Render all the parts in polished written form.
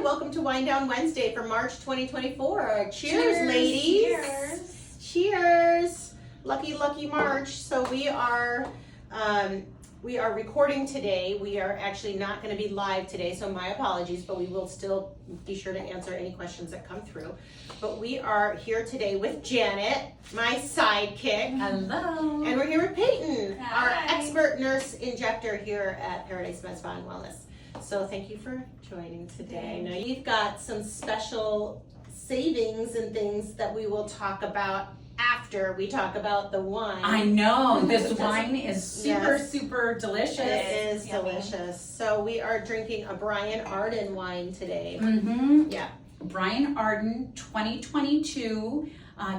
welcome to Wind Down Wednesday for March 2024. Cheers, ladies. Cheers. Cheers. Lucky, lucky March. So we are recording today. We are actually not going to be live today, so my apologies, but we will still be sure to answer any questions that come through. But we are here today with Janet, my sidekick. Hello. And we're here with Paeton, Hi. our expert nurse injector here at Paradise Med Spa and Wellness. So thank you for joining today. Now you've got some special savings and things that we will talk about after we talk about the wine. I know, this wine is super delicious. It is Yummy. delicious. So we are drinking a Brian Arden wine today. Mm-hmm. Yeah. Brian Arden 2022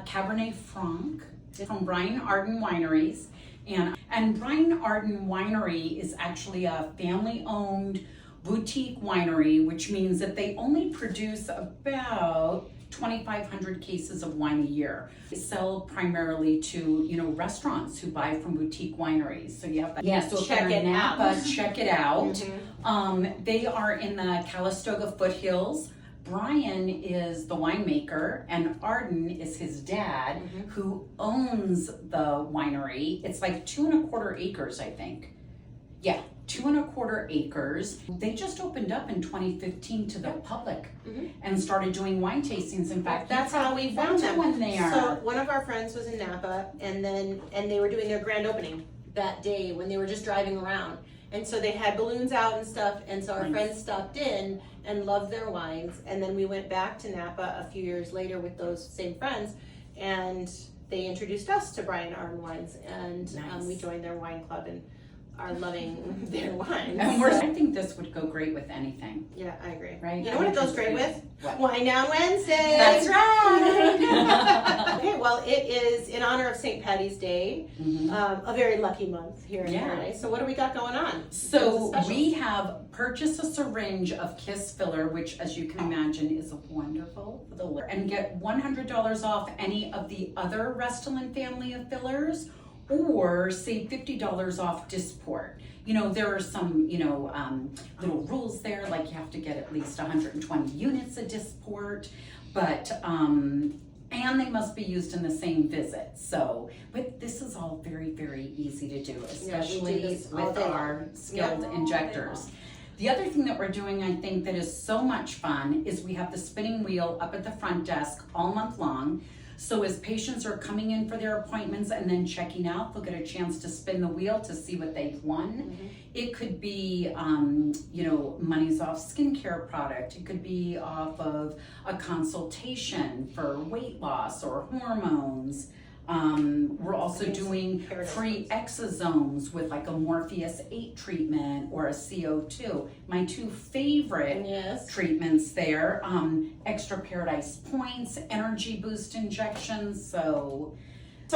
Cabernet Franc from Brian Arden Wineries. And Brian Arden Winery is actually a family-owned boutique winery, which means that they only produce about 2,500 cases of wine a year. They sell primarily to, restaurants who buy from boutique wineries. So you have that. Yeah, so Check if you're in it Napa, out. check it out. Mm-hmm. They are in the Calistoga foothills. Brian is the winemaker, and Arden is his dad, who owns the winery. It's like 2.25 acres, I think. Yeah, 2.25 acres. They just opened up in 2015 to the public and started doing wine tastings. In fact, That's how we found them. One there. So one of our friends was in Napa, and they were doing their grand opening that day when they were just driving around. And so they had balloons out and stuff, and so our friends stopped in and loved their wines. And then we went back to Napa a few years later with those same friends, and they introduced us to Brian Arden Wines, and we joined their wine club and are loving their wines. And I think this would go great with anything. Yeah, I agree. Right? You know what it goes great with? What? Wine Down Wednesday. That's right. Okay, well, it is in honor of St. Patty's Day, a very lucky month here in Paradise. So what do we got going on? So we have purchased a syringe of Kiss filler, which, as you can imagine, is wonderful filler, and get $100 off any of the other Retsylane family of fillers, or save $50 off Dysport. There are some, little rules there, like you have to get at least 120 units of Dysport, but, and they must be used in the same visit. So, but this is all very, very easy to do, especially with our skilled injectors. The other thing that we're doing, I think, that is so much fun is we have the spinning wheel up at the front desk all month long. So as patients are coming in for their appointments and then checking out, they'll get a chance to spin the wheel to see what they've won. It could be, money's off skincare product. It could be off of a consultation for weight loss or hormones. We're also doing free exosomes with like a Morpheus 8 treatment or a CO2. My two favorite treatments there, extra Paradise Points, energy boost injections. So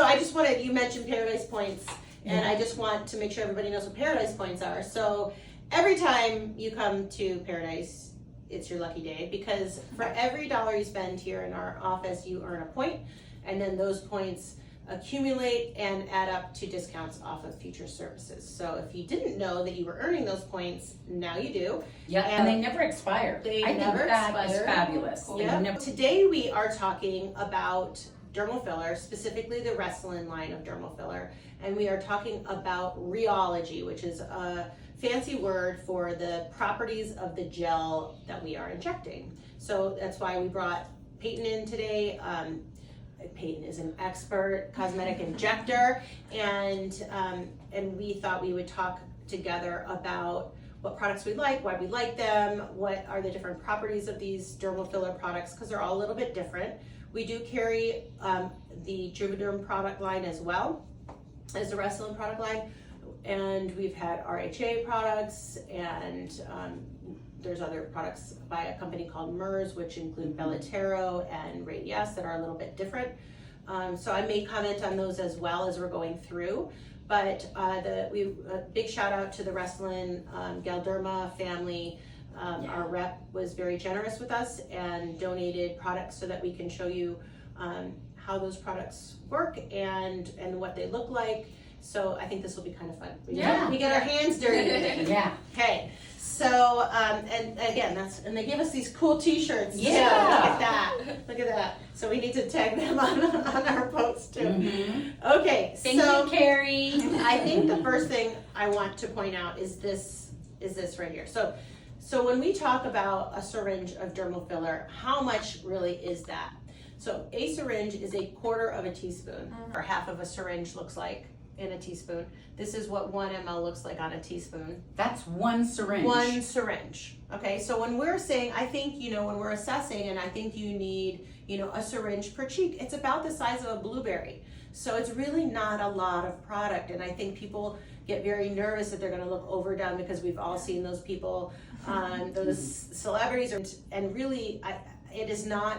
I just wanted, you mentioned Paradise Points, and I just want to make sure everybody knows what Paradise Points are. So every time you come to Paradise, it's your lucky day, because for every dollar you spend here in our office, you earn a point, and then those points accumulate and add up to discounts off of future services. So if you didn't know that you were earning those points, now you do. Yeah, and they never expire. I think that is fabulous. Yeah. Today we are talking about dermal filler, specifically the Retsylane line of dermal filler, and we are talking about rheology, which is a fancy word for the properties of the gel that we are injecting. So that's why we brought Paeton in today. Paeton is an expert cosmetic injector, and we thought we would talk together about what products we like, why we like them, what are the different properties of these dermal filler products, because they're all a little bit different. We do carry the Juvederm product line as well as the Retsylane product line, and we've had RHA products, and there's other products by a company called MERS, which include Bellatero and Radiesse that are a little bit different. So I may comment on those as well as we're going through. But a big shout out to the Retsylane Galderma family. Our rep was very generous with us and donated products so that we can show you how those products work and what they look like. So I think this will be kind of fun. We get our hands dirty. Yeah. Okay. So, and again, and they give us these cool T-shirts. Yeah. too. Look at that. Look at that. So we need to tag them on our post too. Mm-hmm. Okay. Thank you, Carrie. I think the first thing I want to point out is this right here. So when we talk about a syringe of dermal filler, how much really is that? So a syringe is 1/4 of a teaspoon, or half of a syringe looks like in a teaspoon. This is what 1 ml looks like on a teaspoon. That's one syringe. One syringe. Okay, so when we're saying, I think, when we're assessing, and I think you need, a syringe per cheek, it's about the size of a blueberry. So it's really not a lot of product, and I think people get very nervous that they're going to look overdone, because we've all seen those people, those celebrities, and really, it is not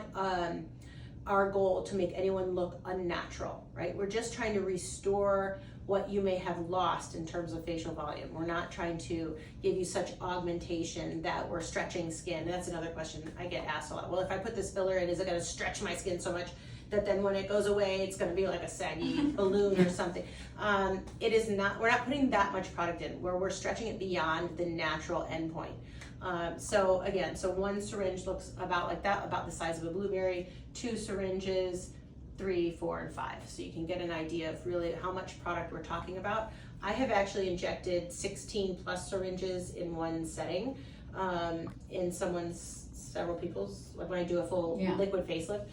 our goal to make anyone look unnatural, right? We're just trying to restore what you may have lost in terms of facial volume. We're not trying to give you such augmentation that we're stretching skin. That's another question I get asked a lot. Well, if I put this filler in, is it going to stretch my skin so much that then when it goes away, it's going to be like a saggy balloon or something? It is not. We're not putting that much product in, where we're stretching it beyond the natural endpoint. So again, one syringe looks about like that, about the size of a blueberry. 2 syringes, 3, 4, and 5. So you can get an idea of really how much product we're talking about. I have actually injected 16 plus syringes in one setting, in several people's, like when I do a full liquid facelift.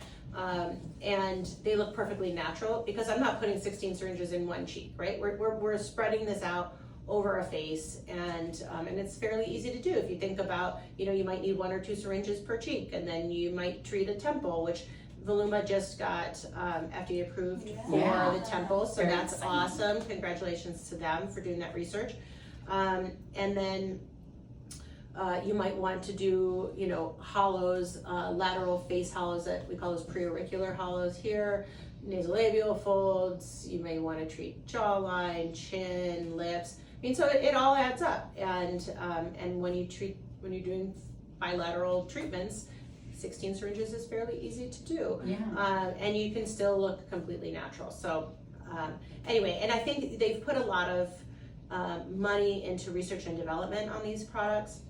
And they look perfectly natural, because I'm not putting 16 syringes in one cheek, right? We're spreading this out over a face, and it's fairly easy to do. If you think about, you might need 1 or 2 syringes per cheek, and then you might treat a temple, which Voluma just got FDA approved for the temple, so Very that's exciting. awesome. Congratulations to them for doing that research. And then you might want to do, hollows, lateral face hollows, that we call those preauricular hollows here, nasolabial folds. You may want to treat jawline, chin, lips. So it all adds up. And when you're doing bilateral treatments, 16 syringes is fairly easy to do. And you can still look completely natural. So anyway, and I think they've put a lot of money into research and development on these products,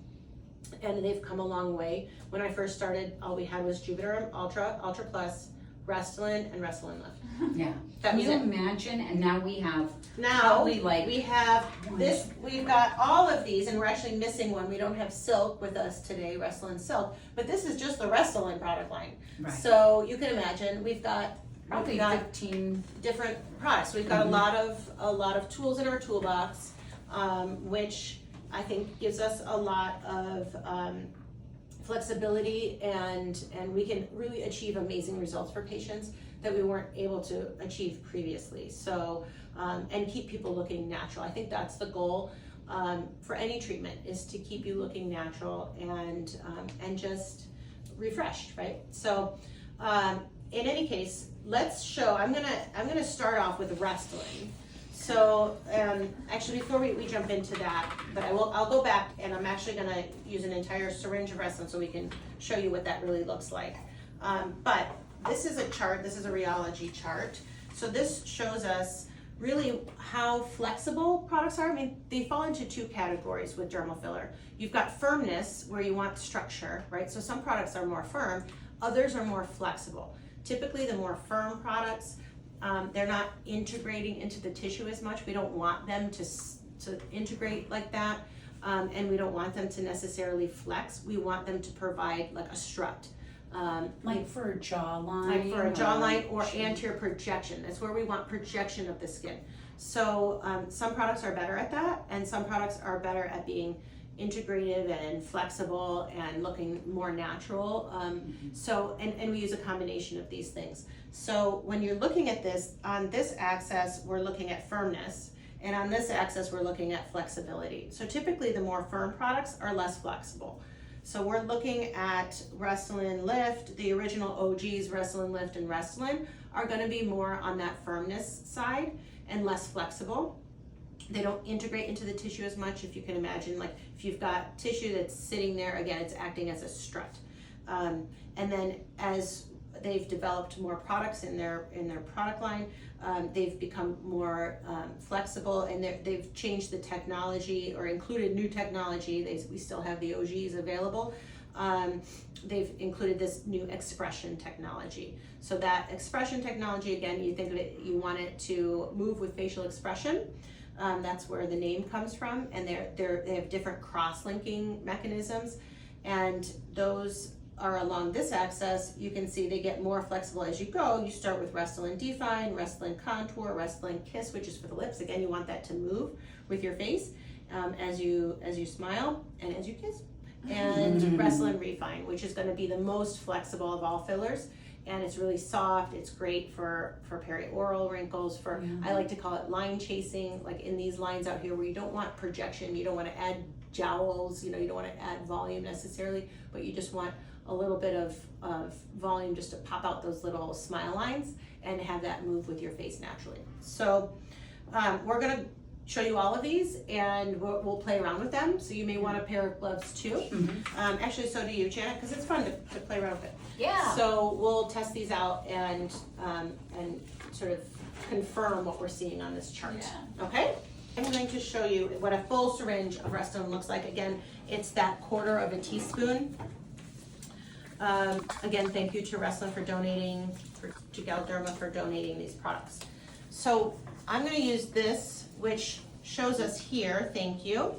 and they've come a long way. When I first started, all we had was Juvederm Ultra, Ultra Plus, Restylane, and Restylane Lift. Yeah. That Can was you it. imagine? And now we have Now probably like we have this. We've got all of these, and we're actually missing one. We don't have Silk with us today, Restylane Silk, but this is just the Restylane product line. Right. So you can imagine we've got probably 15 different products. We've got a lot of tools in our toolbox, which I think gives us a lot of flexibility, and we can really achieve amazing results for patients that we weren't able to achieve previously. So and keep people looking natural. I think that's the goal for any treatment, is to keep you looking natural and just refreshed, right? So in any case, let's show. I'm gonna start off with Restylane. So actually, before we jump into that, but I'll go back, and I'm actually gonna use an entire syringe of Restylane so we can show you what that really looks like. But this is a chart. This is a rheology chart. So this shows us really how flexible products are. They fall into 2 categories with dermal filler. You've got firmness, where you want structure, right? So some products are more firm, others are more flexible. Typically, the more firm products, they're not integrating into the tissue as much. We don't want them to integrate like that, and we don't want them to necessarily flex. We want them to provide like a strut. like for a jawline. Like for a jawline or anterior projection. That's where we want projection of the skin. So some products are better at that, and some products are better at being integrative and flexible and looking more natural. So, and we use a combination of these things. So when you're looking at this, on this axis, we're looking at firmness, and on this axis, we're looking at flexibility. So typically the more firm products are less flexible. So we're looking at Restylane Lift. The original OGs, Restylane Lift and Restylane, are gonna be more on that firmness side and less flexible. They don't integrate into the tissue as much. If you can imagine, like if you've got tissue that's sitting there, again, it's acting as a strut. And then as They've developed more products in their product line. They've become more flexible, and they've changed the technology or included new technology. We still have the OGs available. They've included this new expression technology. So that expression technology, again, you think of it, you want it to move with facial expression. That's where the name comes from, and they have different cross-linking mechanisms, and those are along this axis. You can see they get more flexible as you go. You start with Restylane Define, Restylane Contour, Restylane Kiss, which is for the lips. Again, you want that to move with your face as you smile and as you kiss. And Restylane Refine, which is going to be the most flexible of all fillers, and it's really soft. It's great for perioral wrinkles. I like to call it line chasing, like in these lines out here where you don't want projection, you don't want to add jowls, you don't want to add volume necessarily, but you just want a little bit of volume just to pop out those little smile lines and have that move with your face naturally. So we're going to show you all of these, and we'll play around with them. So you may want a pair of gloves too. Actually, so do you, Janet, because it's fun to play around with it. Yeah. So we'll test these out and sort of confirm what we're seeing on this chart. Yeah. Okay? I'm going to show you what a full syringe of Restylane looks like. Again, it's that 1/4 of a teaspoon. Again, thank you to Restylane for donating, to Galderma for donating these products. So I'm going to use this, which shows us here, thank you.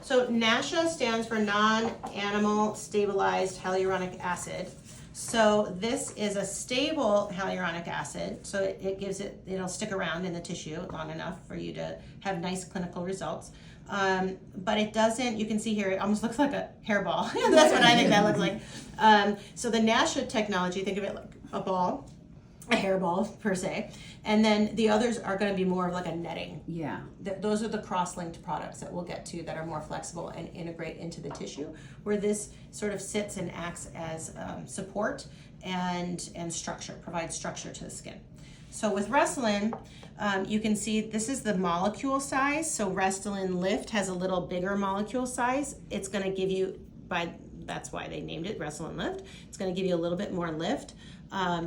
So NASHA stands for non-animal stabilized hyaluronic acid. So this is a stable hyaluronic acid, so it'll stick around in the tissue long enough for you to have nice clinical results. But it doesn't, you can see here, it almost looks like a hairball. That's what I think that looks like. So the NASHA technology, think of it like a ball, a hairball per se, and then the others are going to be more of like a netting. Yeah. Those are the cross-linked products that we'll get to that are more flexible and integrate into the tissue, where this sort of sits and acts as support and structure, provides structure to the skin. So with Restylane, you can see this is the molecule size. So Restylane Lift has a little bigger molecule size. It's going to give you, that's why they named it Restylane Lift. It's going to give you a little bit more lift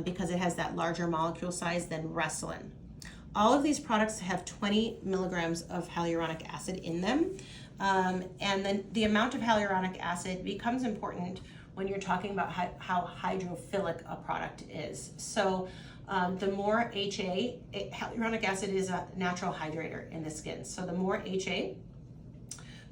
because it has that larger molecule size than Restylane. All of these products have 20 milligrams of hyaluronic acid in them. And then the amount of hyaluronic acid becomes important when you're talking about how hydrophilic a product is. So the more HA, hyaluronic acid is a natural hydrator in the skin. So the more HA,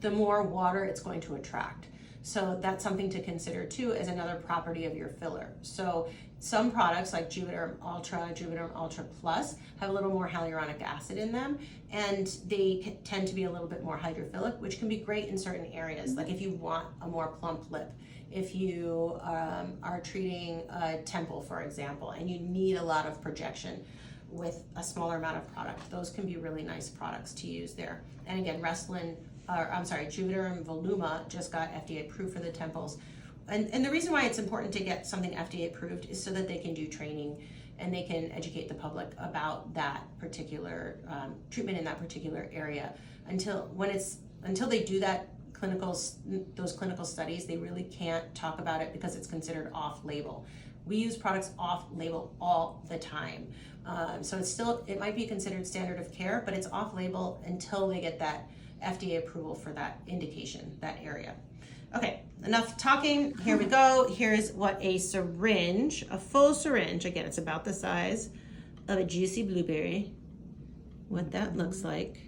the more water it's going to attract. So that's something to consider too as another property of your filler. So some products like Juvederm Ultra Plus have a little more hyaluronic acid in them, and they tend to be a little bit more hydrophilic, which can be great in certain areas. Like if you want a more plump lip, if you are treating a temple, for example, and you need a lot of projection with a smaller amount of product, those can be really nice products to use there. And again, Juvederm Voluma just got FDA approved for the temples. And the reason why it's important to get something FDA approved is so that they can do training and they can educate the public about that particular treatment in that particular area. Until they do that those clinical studies, they really can't talk about it because it's considered off-label. We use products off-label all the time. So it might be considered standard of care, but it's off-label until they get that FDA approval for that indication, that area. Okay, enough talking. Here we go. Here's what a full syringe, again, it's about the size of a juicy blueberry, what that looks like.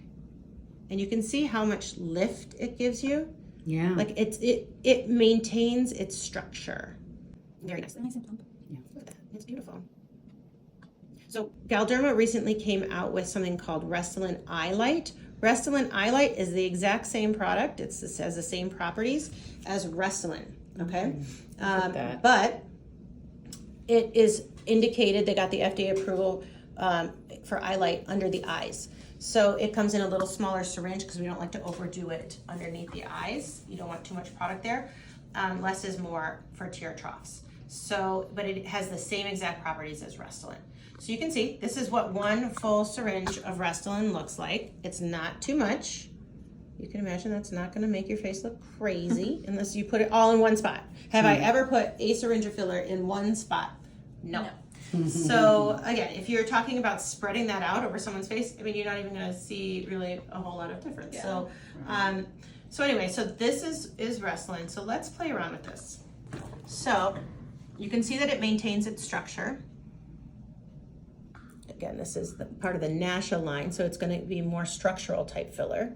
And you can see how much lift it gives you. Yeah. Like it maintains its structure. Very nice. Nice and plump. Yeah. Look at that. It's beautiful. So Galderma recently came out with something called Restylane Eyelight. Restylane Eyelight is the exact same product. It has the same properties as Restylane, okay? But it is indicated, they got the FDA approval for Eyelight under the eyes. So it comes in a little smaller syringe because we don't like to overdo it underneath the eyes. You don't want too much product there. Less is more for tear troughs. So, but it has the same exact properties as Restylane. So you can see, this is what one full syringe of Restylane looks like. It's not too much. You can imagine that's not gonna make your face look crazy unless you put it all in one spot. Have I ever put a syringe of filler in one spot? No. So again, if you're talking about spreading that out over someone's face, I mean, you're not even going to see really a whole lot of difference. Yeah. So anyway, so this is Retsylane. So let's play around with this. So you can see that it maintains its structure. Again, this is the part of the Nasha line, so it's going to be more structural type filler.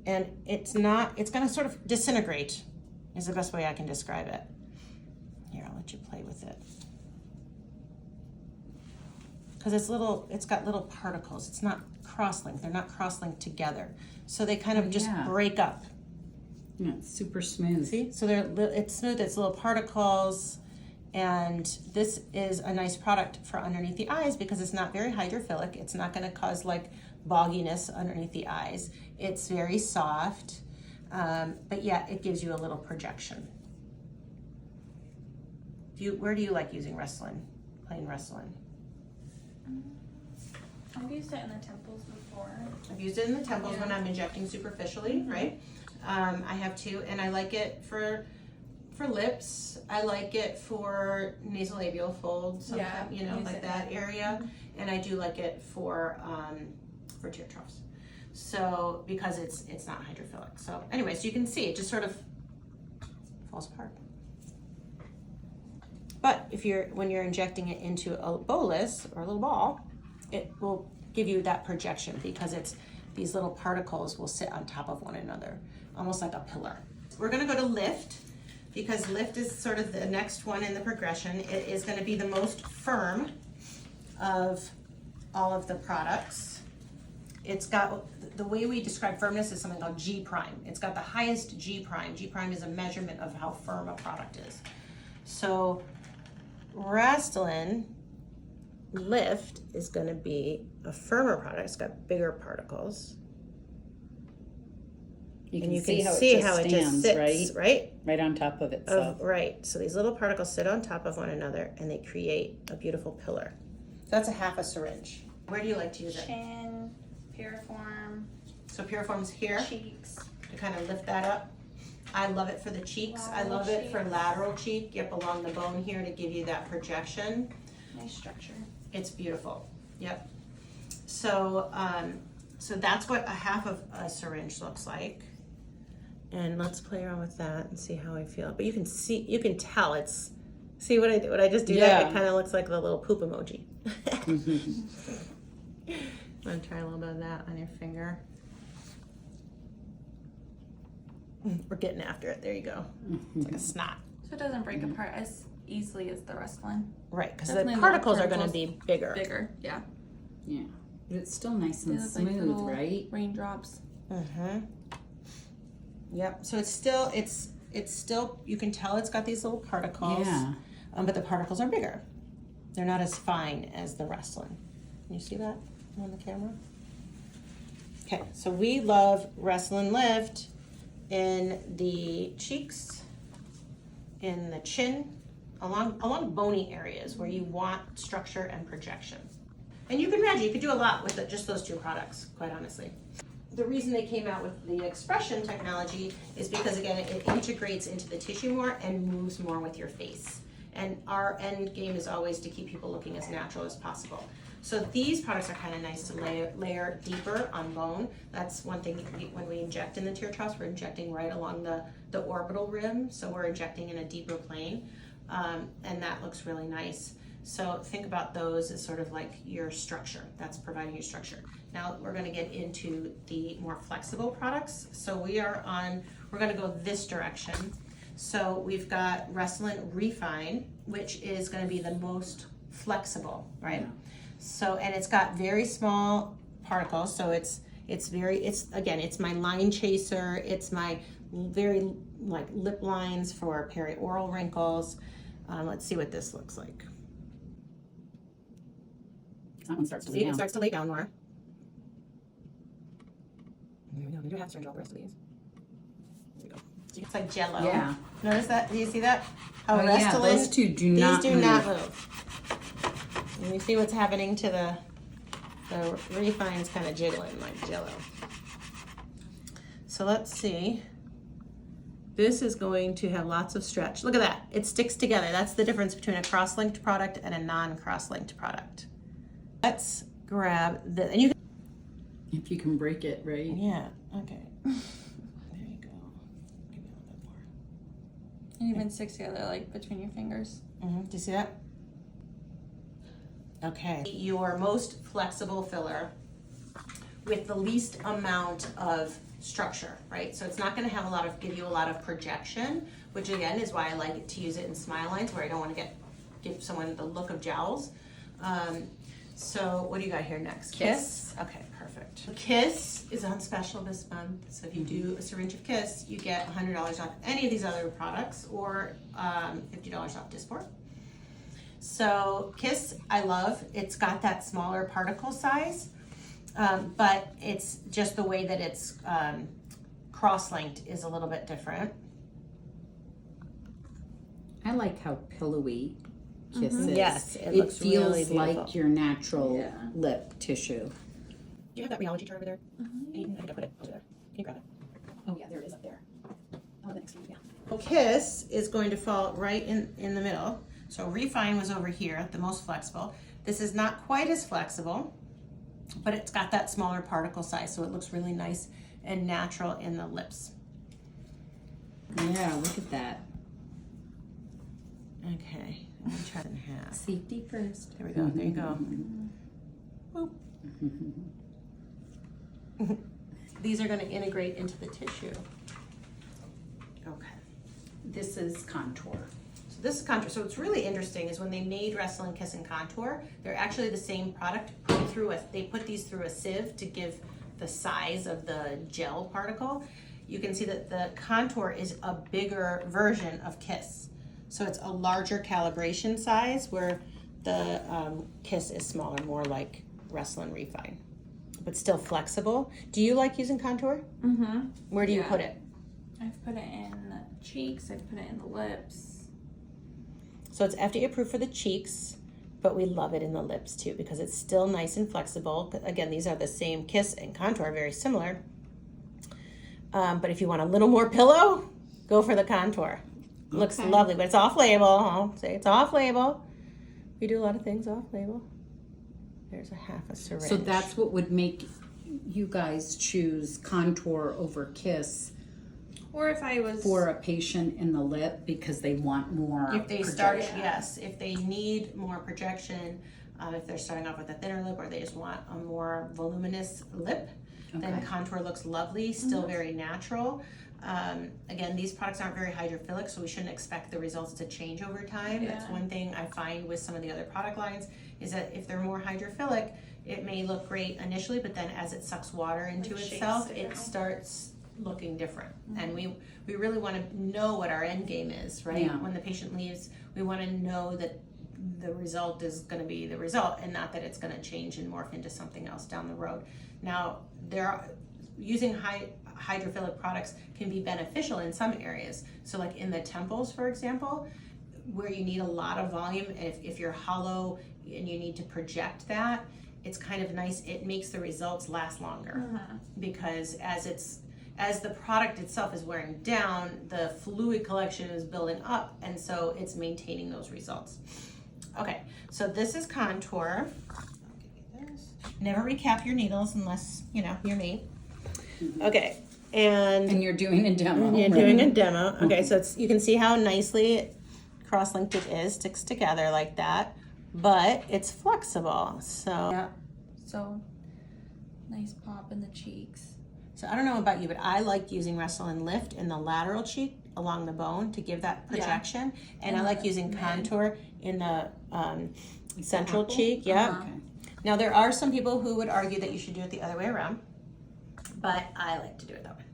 And it's going to sort of disintegrate, is the best way I can describe it. Here, I'll let you play with it. Because it's got little particles. It's not cross-linked. They're not cross-linked together. So they kind of just break up. Yeah, it's super smooth. See? So it's smooth, it's little particles. And this is a nice product for underneath the eyes because it's not very hydrophilic. It's not going to cause like bogginess underneath the eyes. It's very soft, but yeah, it gives you a little projection. Where do you like using Retsylane? Plain Retsylane? I've used it in the temples before. I've used it in the temples when I'm injecting superficially, right? I have too, and I like it for lips. I like it for nasolabial folds, sometimes, you know, like that area. And I do like it for tear troughs. So because it's not hydrophilic. So anyway, so you can see it just sort of falls apart. But when you're injecting it into a bolus or a little ball, it will give you that projection because these little particles will sit on top of one another, almost like a pillar. We're gonna go to Lift because Lift is sort of the next one in the progression. It is gonna be the most firm of all of the products. It's got, the way we describe firmness is something called G prime. It's got the highest G prime. G prime is a measurement of how firm a product is. So Retsylane Lift is going to be a firmer product. It's got bigger particles. You can, and you see, can how, see it how it just sits, right? Right on top of itself. Right. So these little particles sit on top of one another and they create a beautiful pillar. So that's a half a syringe. Where do you like to use it? Chin, piriform. So piriform's here. Cheeks. To kind of lift that up. I love it for the cheeks. I love it for lateral cheek. Yep, along the bone here to give you that projection. Nice structure. It's beautiful. Yep. So, so that's what a half of a syringe looks like. And let's play around with that and see how I feel. But you can tell it's, see what I do? What I just do that? It kind of looks like the little poop emoji. Want to try a little bit of that on your finger? We're getting after it. There you go. It's like a snot. So it doesn't break apart as easily as the Retsylane. Right, because the particles are going to be bigger. Bigger, yeah. Yeah, but it's still nice and smooth, like right? Raindrops. Yep. So it's still you can tell it's got these little particles. Yeah. But the particles are bigger. They're not as fine as the Retsylane. Can you see that on the camera? Okay. So we love Retsylane Lift in the cheeks, in the chin, along bony areas where you want structure and projection. And you can imagine you could do a lot with just those two products, quite honestly. The reason they came out with the expression technology is because, again, it integrates into the tissue more and moves more with your face. And our end game is always to keep people looking as natural as possible. So these products are kind of nice to layer deeper on bone. That's one thing when we inject in the tear troughs, we're injecting right along the orbital rim. So we're injecting in a deeper plane, and that looks really nice. So think about those as sort of like your structure. That's providing your structure. Now we're going to get into the more flexible products. So we're going to go this direction. So we've got Retsylane Refine, which is going to be the most flexible, right? Yeah. So, and it's got very small particles. So it's my line chaser. It's my very like lip lines for perioral wrinkles. Let's see what this looks like. That one starts to lay down. It starts to lay down more. There we go. We do have syringe all the rest of these. There we go. It's like Jello. Yeah. Notice that? Do you see that? How yeah, those two do not move. These do not move. And you see what's happening to the Refine's kind of jiggling like Jello. So let's see. This is going to have lots of stretch. Look at that. It sticks together. That's the difference between a cross-linked product and a non-cross-linked product. Let's grab the, and you can, If you can break it, right? yeah, okay. There you go. Give me a little bit more. And even sticks together like between your fingers. Do you see that? Okay. Your most flexible filler with the least amount of structure, right? So it's not going to have give you a lot of projection, which again is why I like to use it in smile lines where I don't want to give someone the look of jowls. So what do you got here next? Kiss. Okay, perfect. Kiss is on special this month. So if you do a syringe of Kiss, you get $100 off any of these other products or $50 off Dysport. So Kiss, I love. It's got that smaller particle size, but it's just the way that it's cross-linked is a little bit different. I like how pillowy Kiss is. Yes, it it looks feels really beautiful. like your natural Yeah. lip tissue. Do you have that rheology chart over there? I think I put it over there. Can you grab it? Oh yeah, there it is up there. Oh, the next one, yeah. Well, Kiss is going to fall right in the middle. So Refine was over here, the most flexible. This is not quite as flexible, but it's got that smaller particle size, so it looks really nice and natural in the lips. Yeah, look at that. Okay, let me try it in half. Safety first. There we go, there you go. Boop. These are gonna integrate into the tissue. Okay. This is contour. So this is contour. So what's really interesting is when they made Retsylane Kiss and Contour, they're actually the same product they put these through a sieve to give the size of the gel particle. You can see that the Contour is a bigger version of Kiss. So it's a larger calibration size where the Kiss is smaller, more like Retsylane Refine, but still flexible. Do you like using Contour? Mm-hmm. Where do you Yeah. put it? I've put it in the cheeks. I've put it in the lips. So it's FDA approved for the cheeks, but we love it in the lips too because it's still nice and flexible. Again, these are the same Kiss and Contour, very similar. But if you want a little more pillow, go for the Contour. Looks Okay. lovely, but it's off label. I'll say it's off label. We do a lot of things off label. There's a half a syringe. So that's what would make you guys choose Contour over Kiss Or if I was for a patient in the lip because they want more if they start, projection. yes, if they need more projection, if they're starting off with a thinner lip or they just want a more voluminous lip, then Okay. Contour looks lovely, still very natural. Again, these products aren't very hydrophilic, so we shouldn't expect the results to change over time. That's Yeah. one thing I find with some of the other product lines is that if they're more hydrophilic, it may look great initially, but then as it sucks water into Like shakes itself, it it out. starts looking different. And we really want to know what our end game is, right? Yeah. When the patient leaves, we want to know that the result is going to be the result and not that it's going to change and morph into something else down the road. Now, using hydrophilic products can be beneficial in some areas. So like in the temples, for example, where you need a lot of volume, if you're hollow and you need to project that, it's kind of nice. It makes the results last longer because as the product itself is wearing down, the fluid collection is building up, and so it's maintaining those results. Okay, so this is Contour. I'll give you this. Never recap your needles unless, you're me. Okay, And you're doing a demo. you're right? doing a demo. Okay, so you can see how nicely cross-linked it is, sticks together like that, but it's flexible. So, so nice pop in the cheeks. so I don't know about you, but I like using Retsylane Lift in the lateral cheek along the bone to give that projection, and I like using Contour in the central apple? cheek. Yeah. Okay. Now there are some people who would argue that you should do it the other way around, but I like to do it that way.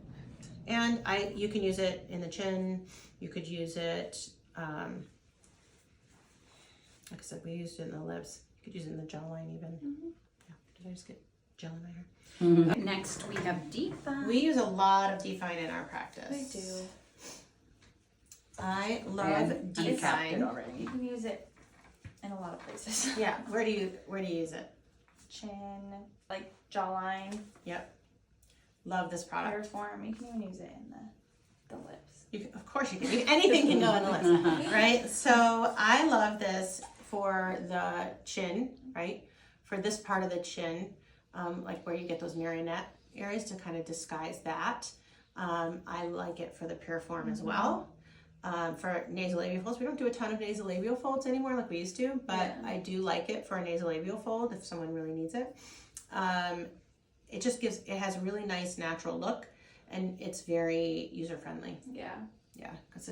And you can use it in the chin. You could use it, like I said, we used it in the lips. You could use it in the jawline even. Yeah. Did I just get gel in my hair? Next, we have Define. We use a lot of Define in our practice. I do. I love And uncapped it Define. already. You can use it in a lot of places. Yeah, where do you use it? Chin, like jawline, Yep. Love this product. hair form. You can even use it in the lips. Of course you can. Anything can go on the list, right? So I love this for the chin, right? For this part of the chin, like where you get those marionette areas to kind of disguise that. I like it for the piriform as well. For nasolabial folds, we don't do a ton of nasolabial folds anymore like we used to, but I do like it for a nasolabial fold if someone really needs it. It just it has a really nice natural look, and it's very user friendly. Yeah. Yeah, because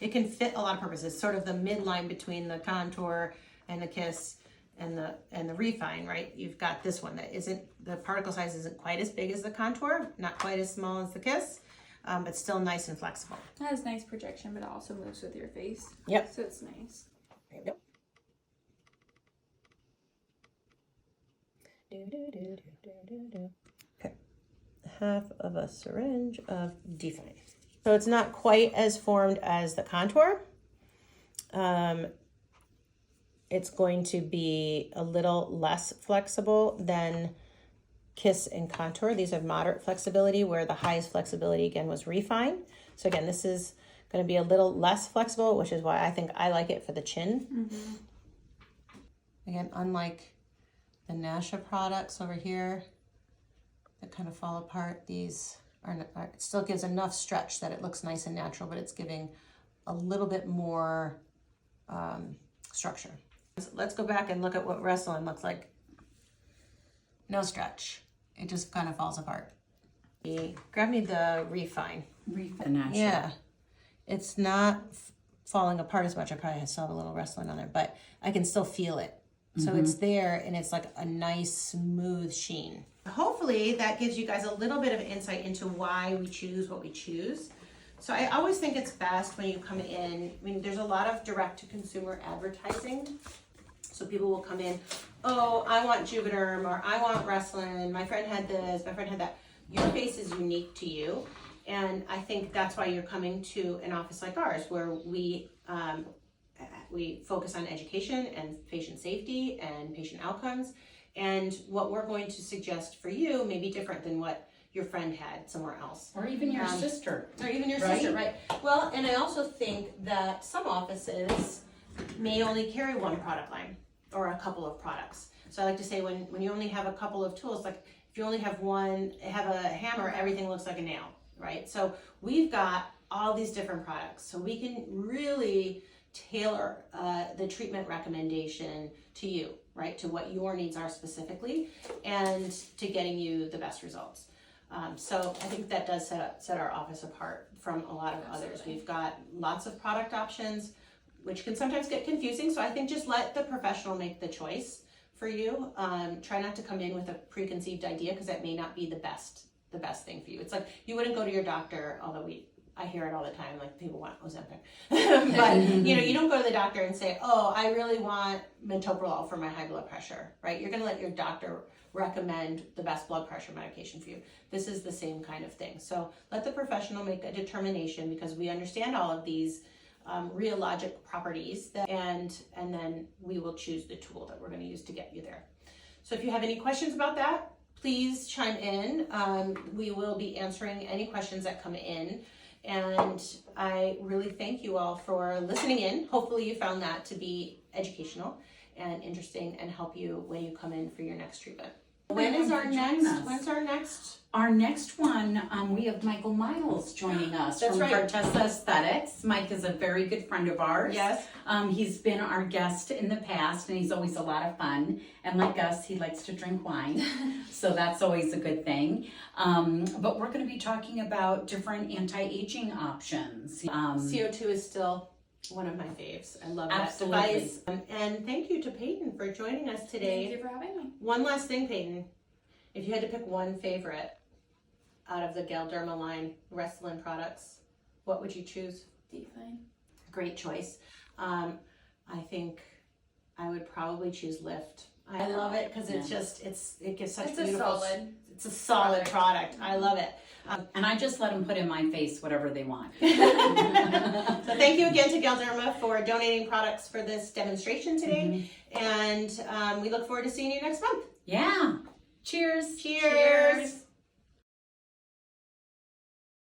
it can fit a lot of purposes. Sort of the midline between the contour and the kiss and the refine, right? You've got this one that isn't, the particle size isn't quite as big as the contour, not quite as small as the kiss, but still nice and flexible. It has nice projection, but it also moves with your face. Yep. So it's nice. Yep. Okay. Half of a syringe of define. So it's not quite as formed as the contour. It's going to be a little less flexible than kiss and contour. These have moderate flexibility, where the highest flexibility again was refine. So again, this is going to be a little less flexible, which is why I think I like it for the chin. Again, unlike the Nasha products over here that kind of fall apart, these it still gives enough stretch that it looks nice and natural, but it's giving a little bit more structure. Let's go back and look at what Retsylane looks like. No stretch. It just kind of falls apart. Grab me the refine. Refine. Yeah. It's not falling apart as much. I probably still have a little Retsylane on there, but I can still feel it. So it's there, and it's like a nice smooth sheen. Hopefully that gives you guys a little bit of insight into why we choose what we choose. So I always think it's best when you come in, I mean, there's a lot of direct-to-consumer advertising. So people will come in, oh, I want Juvederm, or I want Retsylane, my friend had this, my friend had that. Your face is unique to you. And I think that's why you're coming to an office like ours, where we focus on education and patient safety and patient outcomes. And what we're going to suggest for you may be different than what your friend had somewhere else. Or even your sister. Or even your right? sister, right. Well, and I also think that some offices may only carry one product line or a couple of products. So I like to say when you only have a couple of tools, like if you only have a hammer, everything looks like a nail, right? So we've got all these different products. So we can really tailor the treatment recommendation to you, right? To what your needs are specifically, and to getting you the best results. So I think that does set our office apart from a lot of others. We've got lots of product options, which can sometimes get confusing. So I think just let the professional make the choice for you. Try not to come in with a preconceived idea, because that may not be the best thing for you. It's like you wouldn't go to your doctor, although I hear it all the time, like people want Ozempic. But you don't go to the doctor and say, oh, I really want metoprolol for my high blood pressure, right? You're gonna let your doctor recommend the best blood pressure medication for you. This is the same kind of thing. So let the professional make a determination, because we understand all of these rheologic properties, and then we will choose the tool that we're gonna use to get you there. So if you have any questions about that, please chime in. We will be answering any questions that come in. And I really thank you all for listening in. Hopefully you found that to be educational and interesting, and help you when you come in for your next treatment. When's our next? Our next one, we have Michael Miles joining us That's from right. Cortessa Aesthetics. Mike is a very good friend of ours. Yes. He's been our guest in the past, and he's always a lot of fun. And like us, he likes to drink wine, so that's always a good thing. But we're going to be talking about different anti-aging options. CO2 is still one of my faves. I love Absolutely. that device. And thank you to Paeton for joining us today. Thank you for having me. One last thing, Paeton. If you had to pick one favorite out of the Galderma line Retsylane products, what would you choose? Define. Great choice. I think I would probably choose Lift. I love it because it gives such beautiful. It's a solid product. I love it. And I just let them put in my face whatever they want. So thank you again to Galderma for donating products for this demonstration today. And we look forward to seeing you next month. Yeah. Cheers. Cheers.